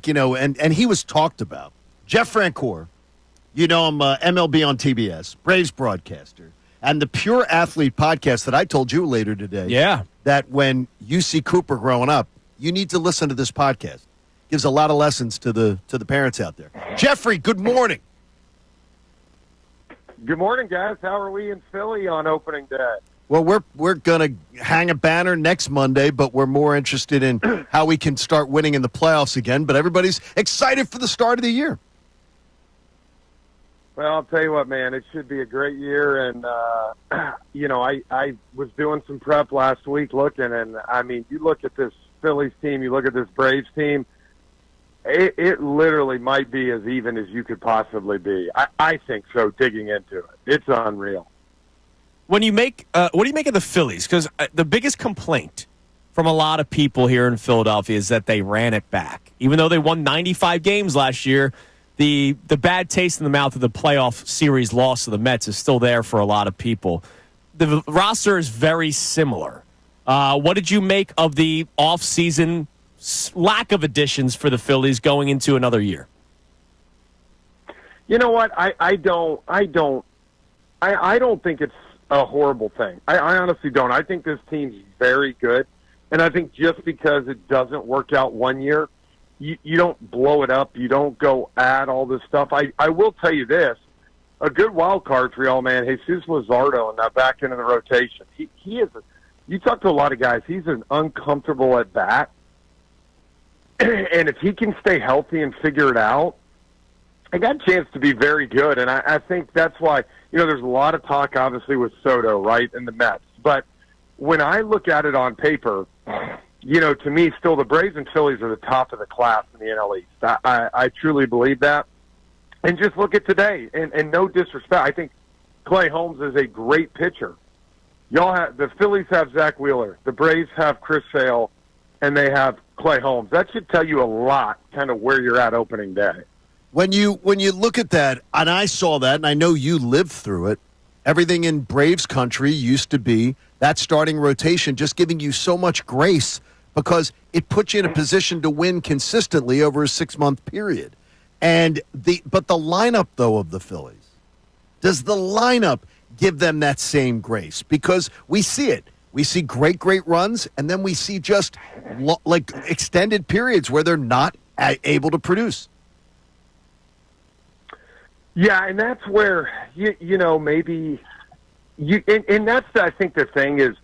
like, and he was talked about. Jeff Francoeur, him, MLB on TBS, Braves broadcaster, and the Pure Athlete podcast that I told you later today. Yeah. That when you see Cooper growing up, you need to listen to this podcast. Gives a lot of lessons to the parents out there. Jeffrey, good morning. Good morning, guys. How are we in Philly on opening day? Well, we're going to hang a banner next Monday, but we're more interested in how we can start winning in the playoffs again. But everybody's excited for the start of the year. Well, I'll tell you what, man, it should be a great year. And, I was doing some prep last week looking, and, I mean, you look at this Phillies team, you look at this Braves team, it literally might be as even as you could possibly be. I think so, digging into it. It's unreal. When you what do you make of the Phillies? Because the biggest complaint from a lot of people here in Philadelphia is that they ran it back. Even though they won 95 games last year, the bad taste in the mouth of the playoff series loss to the Mets is still there for a lot of people. The roster is very similar. What did you make of the offseason lack of additions for the Phillies going into another year? You know what? I don't think it's a horrible thing. I honestly don't. I think this team's very good, and I think just because it doesn't work out one year, you don't blow it up. You don't go add all this stuff. I will tell you this. A good wild card for y'all, man, Jesus Luzardo in that back end of the rotation. He is you talk to a lot of guys, he's an uncomfortable at bat. And if he can stay healthy and figure it out, I got a chance to be very good. And I think that's why, there's a lot of talk, obviously, with Soto, right, and the Mets. But when I look at it on paper, to me, still the Braves and Phillies are the top of the class in the NL East. I truly believe that. And just look at today, and no disrespect, I think Clay Holmes is a great pitcher. The Phillies have Zach Wheeler, the Braves have Chris Sale, and they have Clay Holmes. That should tell you a lot, kind of where you're at opening day. When you look at that, and I saw that, and I know you lived through it, everything in Braves country used to be that starting rotation just giving you so much grace because it puts you in a position to win consistently over a 6-month period. But the lineup, though, of the Phillies, does the lineup give them that same grace? Because we see it. We see great runs, and then we see just extended periods where they're not able to produce. Yeah, and that's where, maybe and that's, I think, the thing is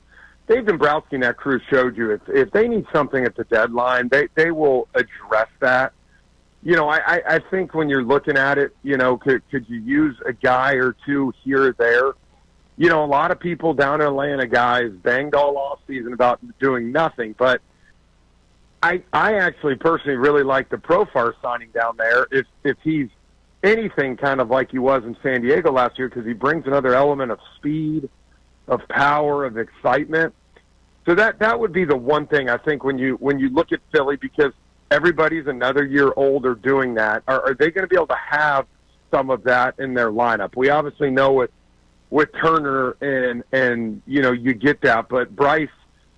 Dave Dombrowski and that crew showed you if they need something at the deadline, they will address that. I think when you're looking at it, could you use a guy or two here or there? A lot of people down in Atlanta, guys, banged all off season about doing nothing. But I actually personally really like the Profar signing down there. If he's anything kind of like he was in San Diego last year, because he brings another element of speed, of power, of excitement. So that would be the one thing I think when you look at Philly, because everybody's another year older doing that. Are they going to be able to have some of that in their lineup? We obviously know with Turner and you get that, but Bryce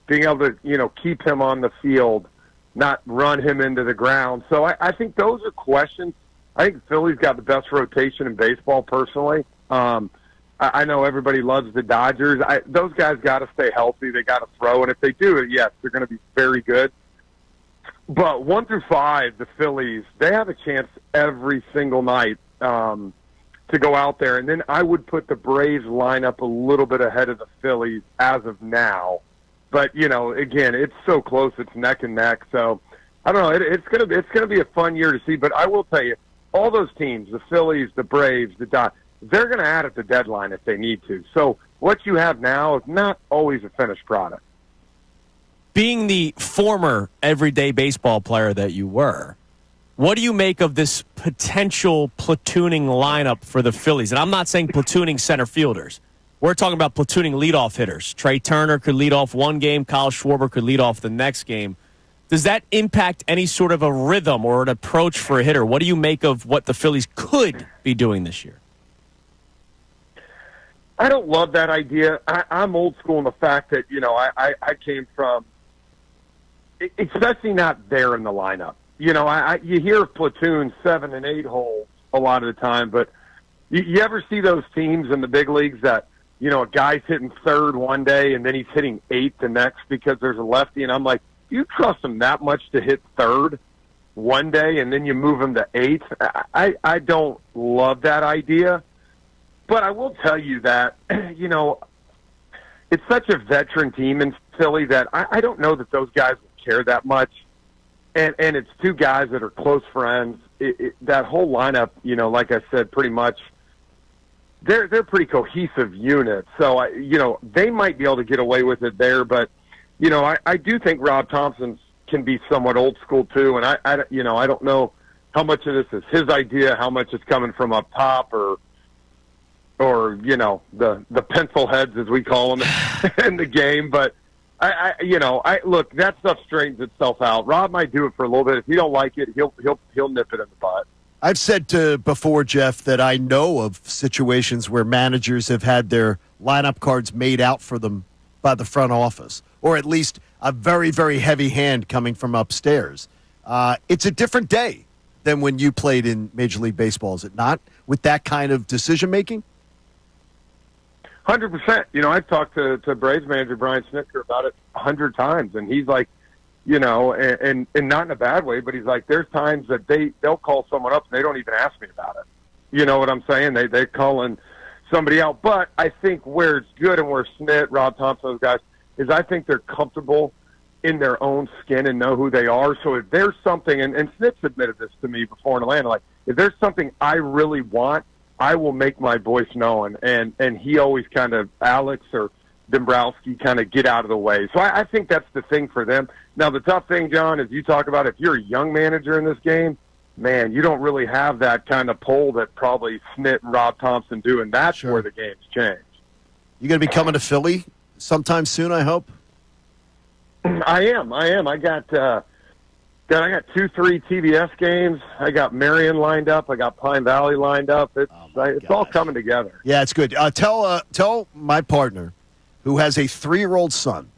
being able to keep him on the field, not run him into the ground. So I think those are questions. I think Philly's got the best rotation in baseball personally. I know everybody loves the Dodgers. Those guys got to stay healthy. They got to throw, and if they do, yes, they're going to be very good. But 1 through 5, the Phillies, they have a chance every single night to go out there. And then I would put the Braves lineup a little bit ahead of the Phillies as of now. But, again, it's so close. It's neck and neck. So, I don't know. It's gonna be a fun year to see. But I will tell you, all those teams, the Phillies, the Braves, the Dodgers, they're going to add at the deadline if they need to. So what you have now is not always a finished product. Being the former everyday baseball player that you were, what do you make of this potential platooning lineup for the Phillies? And I'm not saying platooning center fielders. We're talking about platooning leadoff hitters. Trey Turner could lead off one game. Kyle Schwarber could lead off the next game. Does that impact any sort of a rhythm or an approach for a hitter? What do you make of what the Phillies could be doing this year? I don't love that idea. I'm old school in the fact that, I came from, especially not there in the lineup. you hear of platoon 7 and 8 holes a lot of the time, but you ever see those teams in the big leagues that, a guy's hitting third one day and then he's hitting 8th the next because there's a lefty, and I'm like, you trust him that much to hit third one day and then you move him to 8th? I don't love that idea, but I will tell you that, it's such a veteran team in Philly that I don't know that those guys will care that much. And it's two guys that are close friends. That whole lineup, like I said, pretty much, they're pretty cohesive unit. So, they might be able to get away with it there. But, I do think Rob Thompson can be somewhat old school too. And I don't know how much of this is his idea, how much is coming from up top, or the pencil heads as we call them in the game. But I look, that stuff straightens itself out. Rob might do it for a little bit. If you don't like it, he'll nip it in the butt. I've said before, Jeff, that I know of situations where managers have had their lineup cards made out for them by the front office, or at least a very, very heavy hand coming from upstairs. It's a different day than when you played in Major League Baseball, is it not, with that kind of decision-making? 100%. I've talked to Braves manager Brian Snitker about it 100 times, and he's like, and not in a bad way, but he's like, there's times that they'll call someone up and they don't even ask me about it. You know what I'm saying? They're calling somebody out. But I think where it's good and where Snit, Rob Thompson, those guys, is I think they're comfortable in their own skin and know who they are. So if there's something, and Snit's admitted this to me before in Atlanta, like, if there's something I really want, I will make my voice known. And he always kind of, Alex or Dombrowski, kind of get out of the way. So I think that's the thing for them. Now, the tough thing, John, is you talk about if you're a young manager in this game, man, you don't really have that kind of pull that probably Snit and Rob Thompson do, and that's where the game's changed. You going to be coming to Philly sometime soon, I hope? I am. I got 2-3 TBS games. I got Marion lined up. I got Pine Valley lined up. It's all coming together. Yeah, it's good. Tell my partner, who has a 3-year-old son,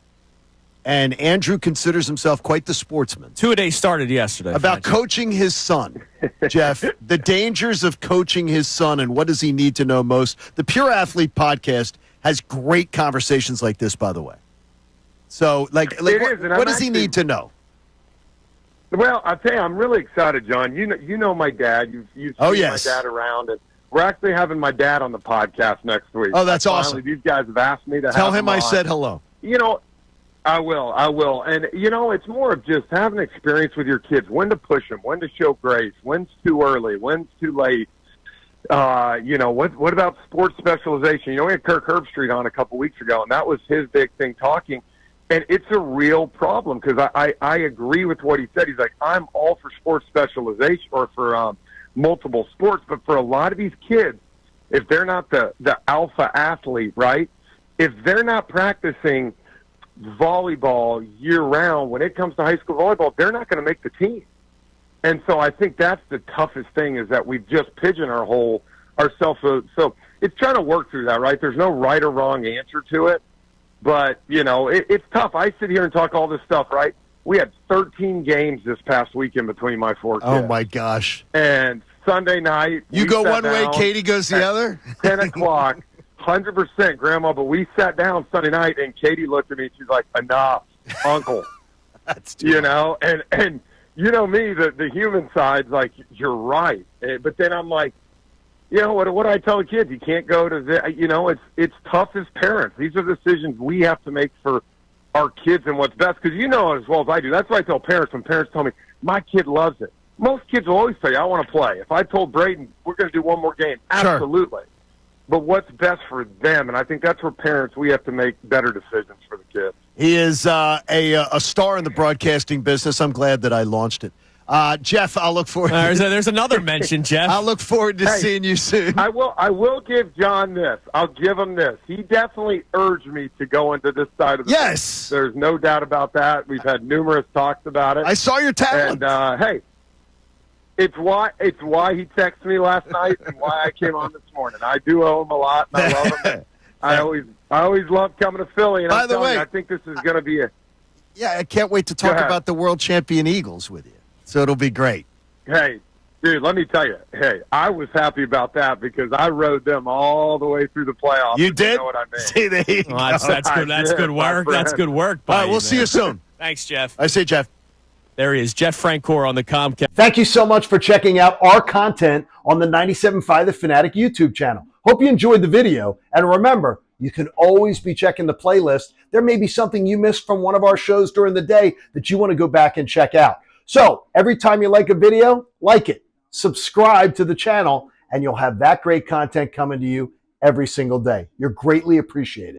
and Andrew considers himself quite the sportsman. 2-a-day started yesterday. About coaching his son, Jeff, the dangers of coaching his son and what does he need to know most. The Pure Athlete podcast has great conversations like this, by the way. So, what does he need to know? Well, I'll tell you, I'm really excited, John. You know my dad. You've seen my dad around, and we're actually having my dad on the podcast next week. Oh, that's awesome. These guys have asked me to tell have him I said hello. I will. And, it's more of just having experience with your kids, when to push them, when to show grace, when's too early, when's too late. What about sports specialization? We had Kirk Herbstreit on a couple weeks ago, and that was his big thing talking. And it's a real problem because I agree with what he said. He's like, I'm all for sports specialization or for multiple sports, but for a lot of these kids, if they're not the alpha athlete, right, if they're not practicing volleyball year-round, when it comes to high school volleyball, they're not going to make the team. And so I think that's the toughest thing is that we've just pigeonholed ourselves. So it's trying to work through that, right? There's no right or wrong answer to it. But, it's tough. I sit here and talk all this stuff, right? We had 13 games this past weekend between my 4 kids. Oh, my gosh. And Sunday night. You go one way, Katie goes the other? 10 o'clock, 100%, Grandma. But we sat down Sunday night, and Katie looked at me. She's like, enough, Uncle. That's too much. And you know me, the human side's like, you're right. But then I'm like, what do I tell the kids? You can't go to the, it's tough as parents. These are decisions we have to make for our kids and what's best. Because you know as well as I do. That's why I tell parents when parents tell me, my kid loves it. Most kids will always say, I want to play. If I told Braden, we're going to do one more game, absolutely. Sure. But what's best for them? And I think that's where parents, we have to make better decisions for the kids. He is a star in the broadcasting business. I'm glad that I launched it. Jeff, I'll look forward. There's another mention, Jeff. I'll look forward to seeing you soon. I will give John this. I'll give him this. He definitely urged me to go into this side of the Yes. There's no doubt about that. We've had numerous talks about it. I saw your talent. And hey, it's why he texted me last night and why I came on this morning. I do owe him a lot, and I love him. I always love coming to Philly. And by the way, I think this is going to be I can't wait to talk about the world champion Eagles with you. So it'll be great. Hey, dude, let me tell you. Hey, I was happy about that because I rode them all the way through the playoffs. You did? You know what I mean? See, there you Well, that's go. good. That's good work. That's good work. All right, we'll see you soon. Thanks, Jeff. I say, Jeff. There he is, Jeff Francoeur on the Comcast. Thank you so much for checking out our content on the 97.5 The Fanatic YouTube channel. Hope you enjoyed the video. And remember, you can always be checking the playlist. There may be something you missed from one of our shows during the day that you want to go back and check out. So every time you like a video, like it, subscribe to the channel, and you'll have that great content coming to you every single day. You're greatly appreciated.